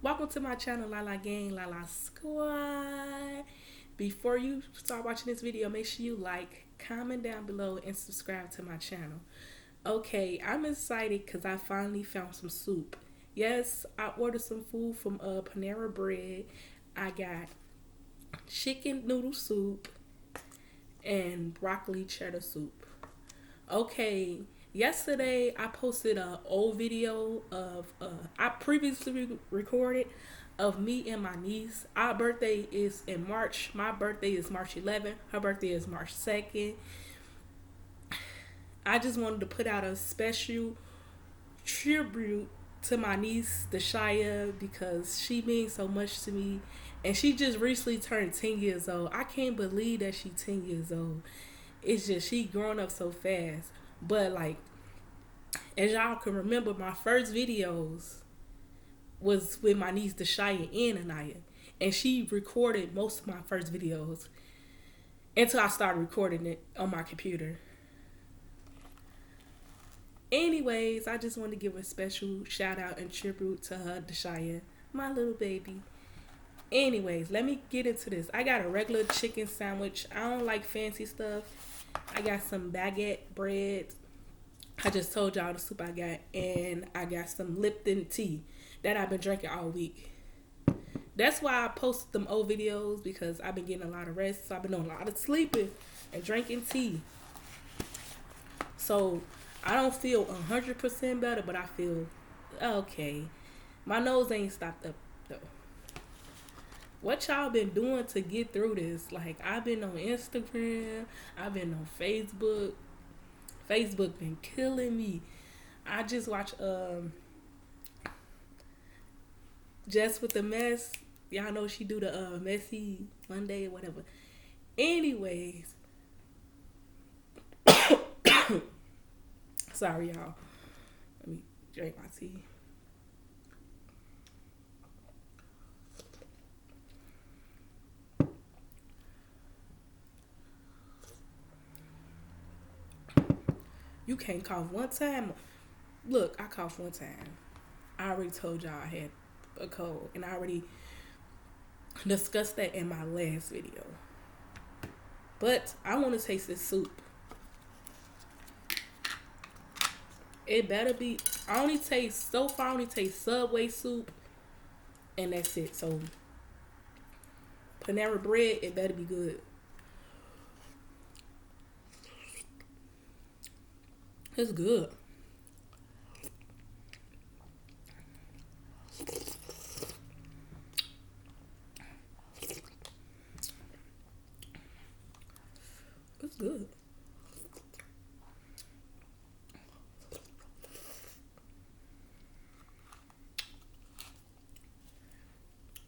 Welcome to my channel, Lala Gang, Lala Squad. Before you start watching this video, make sure you like, comment down below, and subscribe to my channel. Okay, I'm excited because I finally found some soup. Yes, I ordered some food from Panera Bread. I got chicken noodle soup and broccoli cheddar soup. Okay, yesterday I posted a old video of I previously recorded of me and my niece. Our birthday is in March. My birthday is March 11th. Her birthday is March 2nd. I just wanted to put out a special tribute to my niece, Deshaya, because she means so much to me. And she just recently turned 10 years old. I can't believe that she's 10 years old. It's just she growing up so fast. But like, as y'all can remember, my first videos was with my niece Deshaya and Anaya. And she recorded most of my first videos until I started recording it on my computer. Anyways, I just want to give a special shout out and tribute to her, Deshaya, my little baby. Anyways, let me get into this. I got a regular chicken sandwich. I don't like fancy stuff. I got some baguette bread. I just told y'all the soup I got. And I got some Lipton tea that I've been drinking all week. That's why I posted them old videos, because I've been getting a lot of rest. So I've been doing a lot of sleeping and drinking tea. So I don't feel 100% better, but I feel okay. My nose ain't stopped up though. What y'all been doing to get through this? Like, I've been on Instagram, I've been on Facebook. Facebook been killing me. I just watched Just with the Mess. Y'all know she do the messy Monday or whatever. Anyways, sorry y'all. Let me drink my tea. You can't cough one time. Look, I coughed one time. I already told y'all I had a cold, and I already discussed that in my last video. But I want to taste this soup. It better be. So far I only taste Subway soup, and that's it. So Panera Bread, it better be good. It's good. It's good.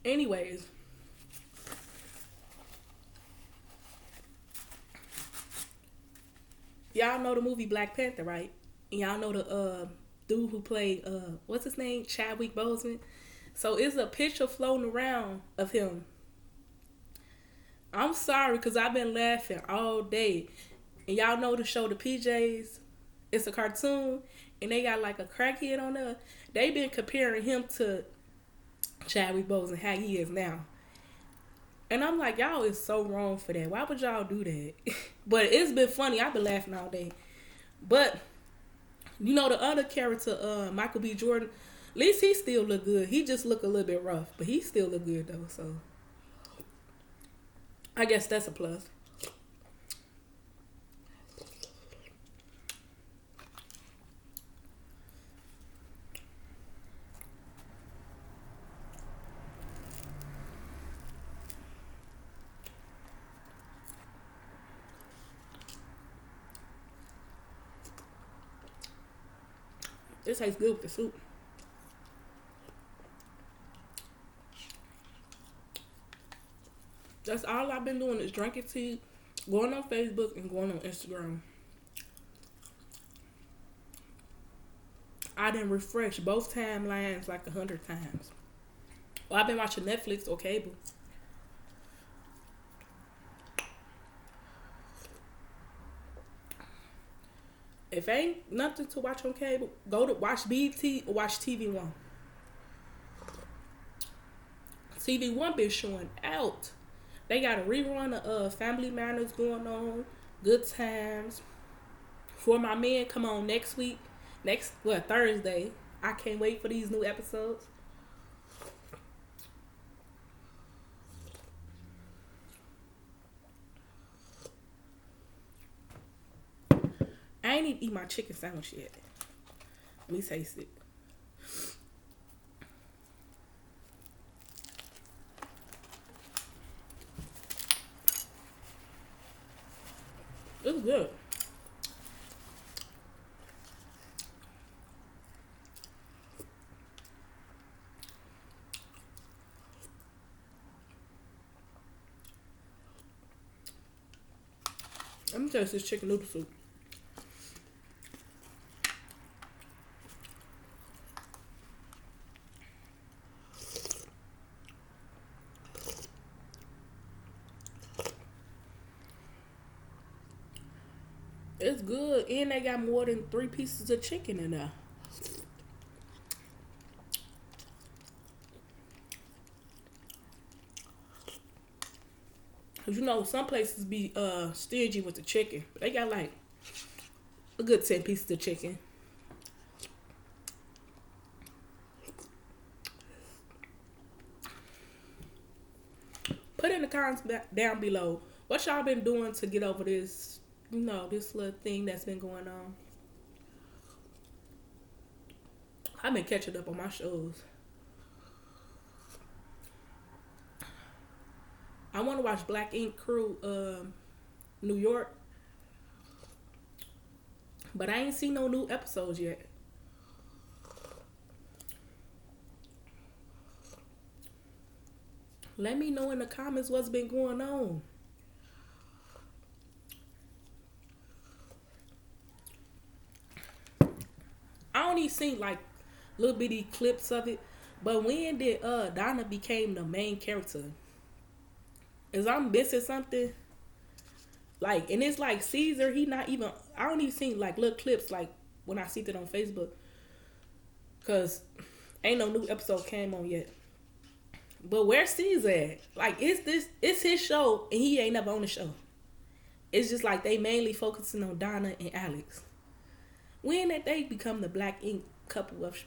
Anyways, y'all know the movie Black Panther, right? And y'all know the dude who played what's his name? Chadwick Boseman. So it's a picture floating around of him. I'm sorry because I've been laughing all day. And y'all know the show The PJs. It's a cartoon, and they got like a crackhead on there. They been comparing him to Chadwick Boseman, how he is now. And I'm like, y'all is so wrong for that. Why would y'all do that? But it's been funny. I've been laughing all day. But you know the other character, Michael B. Jordan, at least he still look good. He just look a little bit rough, but he still look good though. So I guess that's a plus. This tastes good with the soup. That's all I've been doing is drinking tea, going on Facebook, and going on Instagram. I didn't refresh both timelines like 100 times. Well, I've been watching Netflix or cable. If ain't nothing to watch on cable, go to watch BT or watch TV One. TV1 been showing out. They got a rerun of Family Matters going on. Good Times. For My Men come on next week. Thursday. I can't wait for these new episodes. I ain't even eat my chicken sandwich yet. Let me taste it. It's good. Let me taste this chicken noodle soup. It's good, and they got more than 3 pieces of chicken in there. Cause you know some places be stingy with the chicken, but they got like a good 10 pieces of chicken. Put in the comments down below what y'all been doing to get over this, this little thing that's been going on. I've been catching up on my shows. I want to watch Black Ink Crew, New York, but I ain't seen no new episodes yet. Let me know in the comments what's been going on. I only seen like little bitty clips of it, but when did Donna became the main character? Is I'm missing something? Like, and it's like Caesar, he not even, I don't even see like little clips like when I see it on Facebook. Cause ain't no new episode came on yet. But where's Caesar at? Like, it's his show and he ain't never on the show. It's just like they mainly focusing on Donna and Alex. When did they become the Black Ink couple of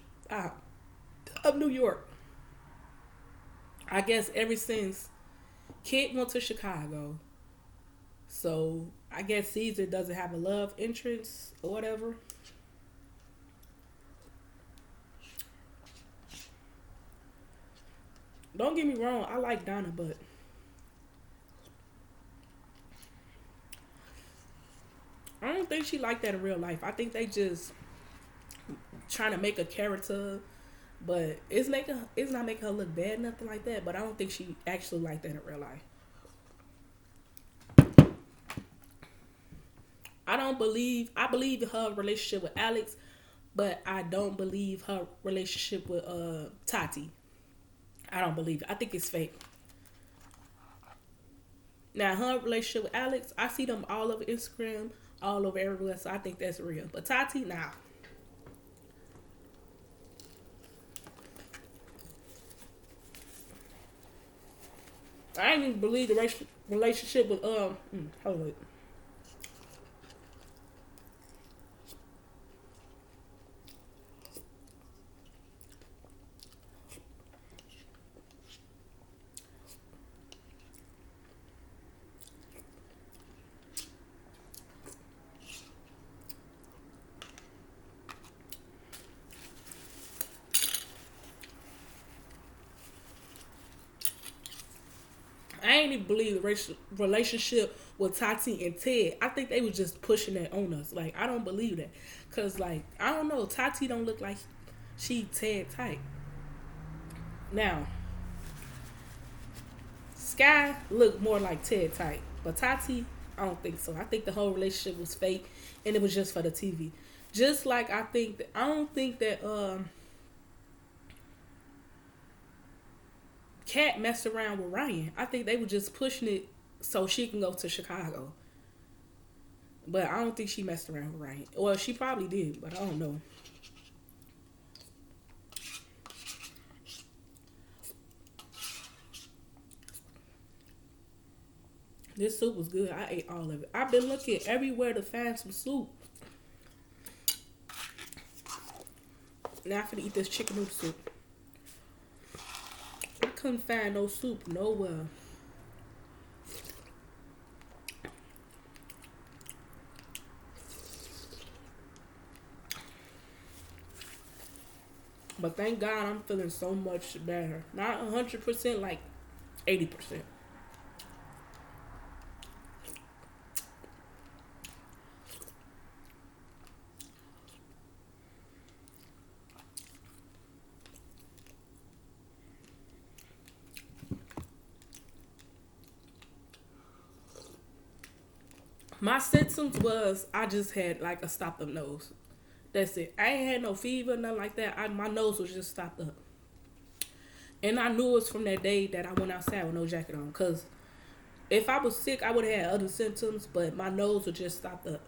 New York? I guess ever since Kid went to Chicago. So I guess Caesar doesn't have a love interest or whatever. Don't get me wrong, I like Donna, but I don't think she like that in real life. I think they just trying to make a character, but it's not making her look bad, nothing like that. But I don't think she actually like that in real life. I believe in her relationship with Alex, but I don't believe her relationship with Tati. I don't believe it. I think it's fake. Now her relationship with Alex, I see them all over Instagram, all over everywhere, so I think that's real. But Tati, nah. I ain't even believe the relationship with hold on. I ain't even believe the relationship with Tati and Ted. I think they was just pushing that on us. Like, I don't believe that. Because, like, I don't know. Tati don't look like she Ted type. Now, Sky looked more like Ted type. But Tati, I don't think so. I think the whole relationship was fake. And it was just for the TV. Just like I don't think that Kat messed around with Ryan. I think they were just pushing it so she can go to Chicago. But I don't think she messed around with Ryan. Well, she probably did, but I don't know. This soup was good. I ate all of it. I've been looking everywhere to find some soup. Now I'm finna eat this chicken noodle soup. I couldn't find no soup nowhere. But thank God I'm feeling so much better. Not 100%, like 80%. My symptoms was I just had like a stopped up nose. That's it. I ain't had no fever, nothing like that. My nose was just stopped up. And I knew it was from that day that I went outside with no jacket on. Because if I was sick, I would have had other symptoms, but my nose was just stopped up.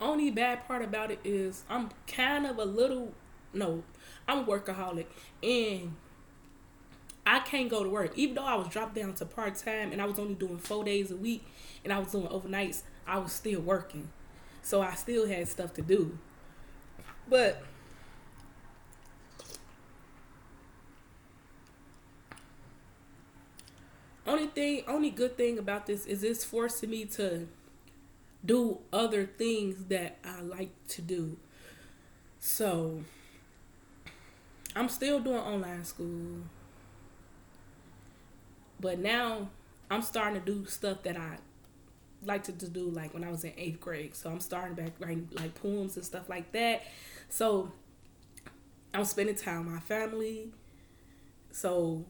Only bad part about it is I'm kind of a little, no, I'm a workaholic. And I can't go to work. Even though I was dropped down to part time and I was only doing 4 days a week and I was doing overnights, I was still working. So I still had stuff to do. But only good thing about this is it's forcing me to do other things that I like to do. So I'm still doing online school. But now I'm starting to do stuff that I like to do, like when I was in 8th grade. So I'm starting back writing like poems and stuff like that. So I'm spending time with my family. So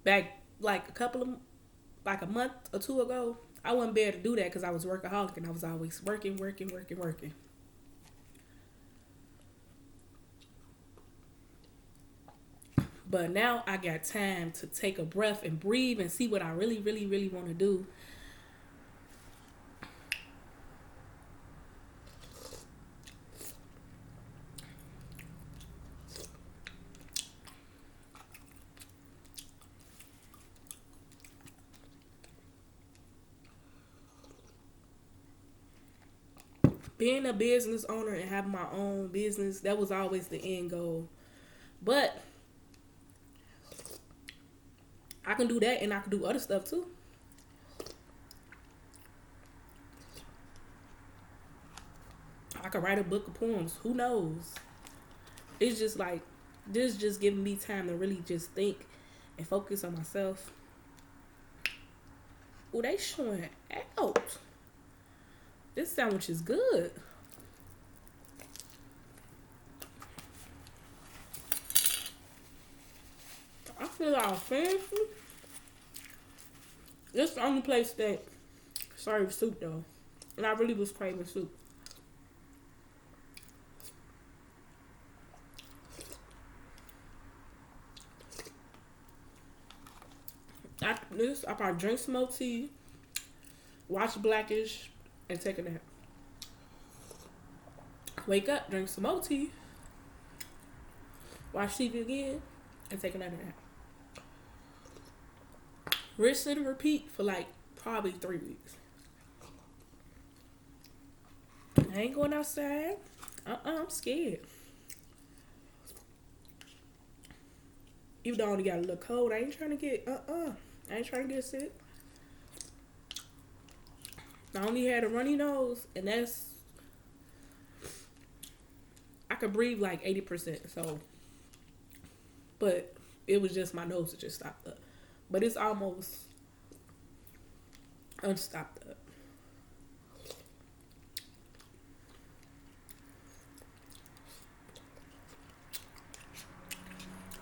back like a month or two ago, I wasn't able to do that because I was workaholic and I was always working. But now I got time to take a breath and breathe and see what I really, really, really want to do. Being a business owner and having my own business, that was always the end goal. But I can do that and I can do other stuff too. I could write a book of poems. Who knows? It's just like this just giving me time to really just think and focus on myself. Oh, they showing out. This sandwich is good. I feel all fancy. This is the only place that serves soup though. And I really was craving soup. I probably drink some more tea, watch Blackish, and take a nap. Wake up, drink some more tea, watch TV again, and take another nap. Rinse and repeat for like probably 3 weeks. I ain't going outside. I'm scared. Even though I only got a little cold, I ain't trying to get I ain't trying to get sick. I only had a runny nose, and I could breathe like 80%. So, but it was just my nose that just stopped up. But it's almost unstopped up.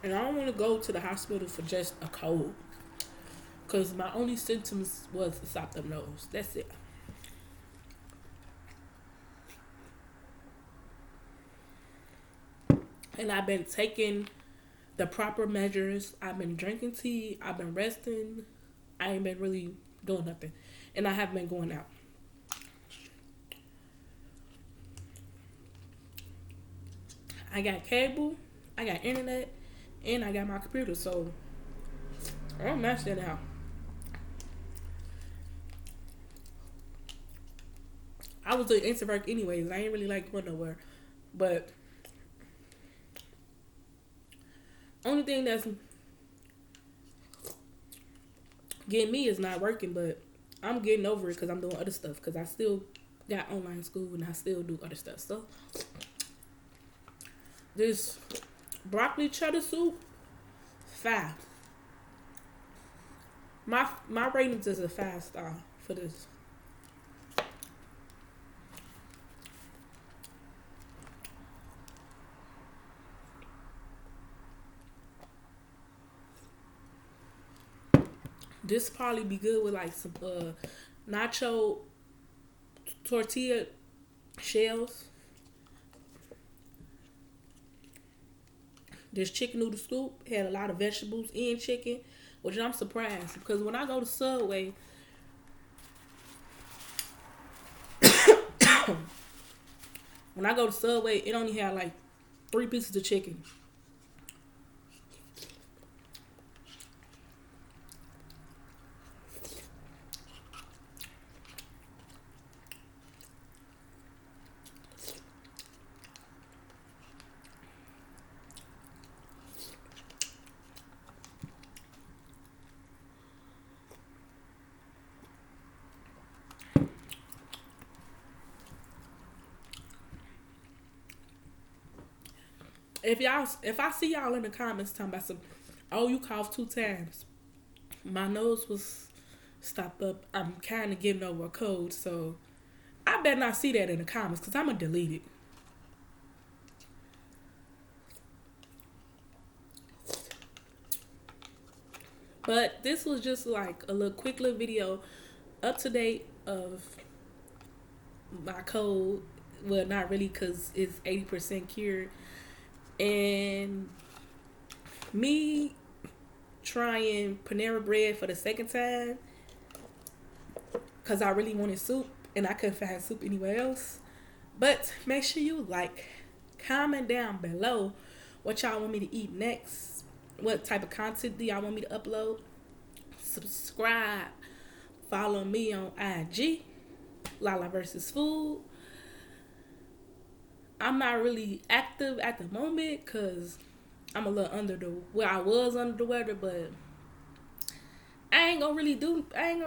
And I don't want to go to the hospital for just a cold. Because my only symptoms was a stopped up nose. That's it. And I've been taking the proper measures. I've been drinking tea. I've been resting. I ain't been really doing nothing. And I haven't been going out. I got cable, I got internet, and I got my computer. So I don't match that out. I was an introvert anyways. I ain't really like going nowhere. But only thing that's getting me is not working, but I'm getting over it because I'm doing other stuff. Because I still got online school and I still do other stuff. So this broccoli cheddar soup, 5. My ratings is a 5 star for this. This probably be good with like some nacho tortilla shells. This chicken noodle soup had a lot of vegetables and chicken, which I'm surprised because when I go to Subway, it only had like 3 pieces of chicken. If I see y'all in the comments talking about some, oh, you coughed 2 times, my nose was stopped up. I'm kind of getting over a cold, so I better not see that in the comments because I'm gonna delete it. But this was just like a little quick little video, up to date of my cold. Well, not really because it's 80% cured, and me trying Panera bread for the second time because I really wanted soup and I couldn't find soup anywhere else. But make sure you like, comment down below what y'all want me to eat next. What type of content do y'all want me to upload? Subscribe. Follow me on IG, Lala versus Food. I'm not really active at the moment because I'm a little I was under the weather, but I ain't gonna really do. I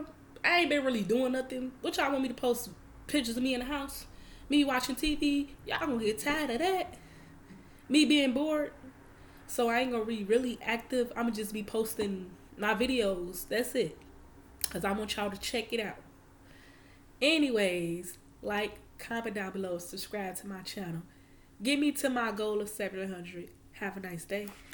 ain't been really doing nothing. What y'all want me to post pictures of me in the house? Me watching TV? Y'all gonna get tired of that. Me being bored. So I ain't gonna be really active. I'm gonna just be posting my videos. That's it. Cause I want y'all to check it out. Anyways, like, comment down below, subscribe to my channel. Get me to my goal of 700. Have a nice day.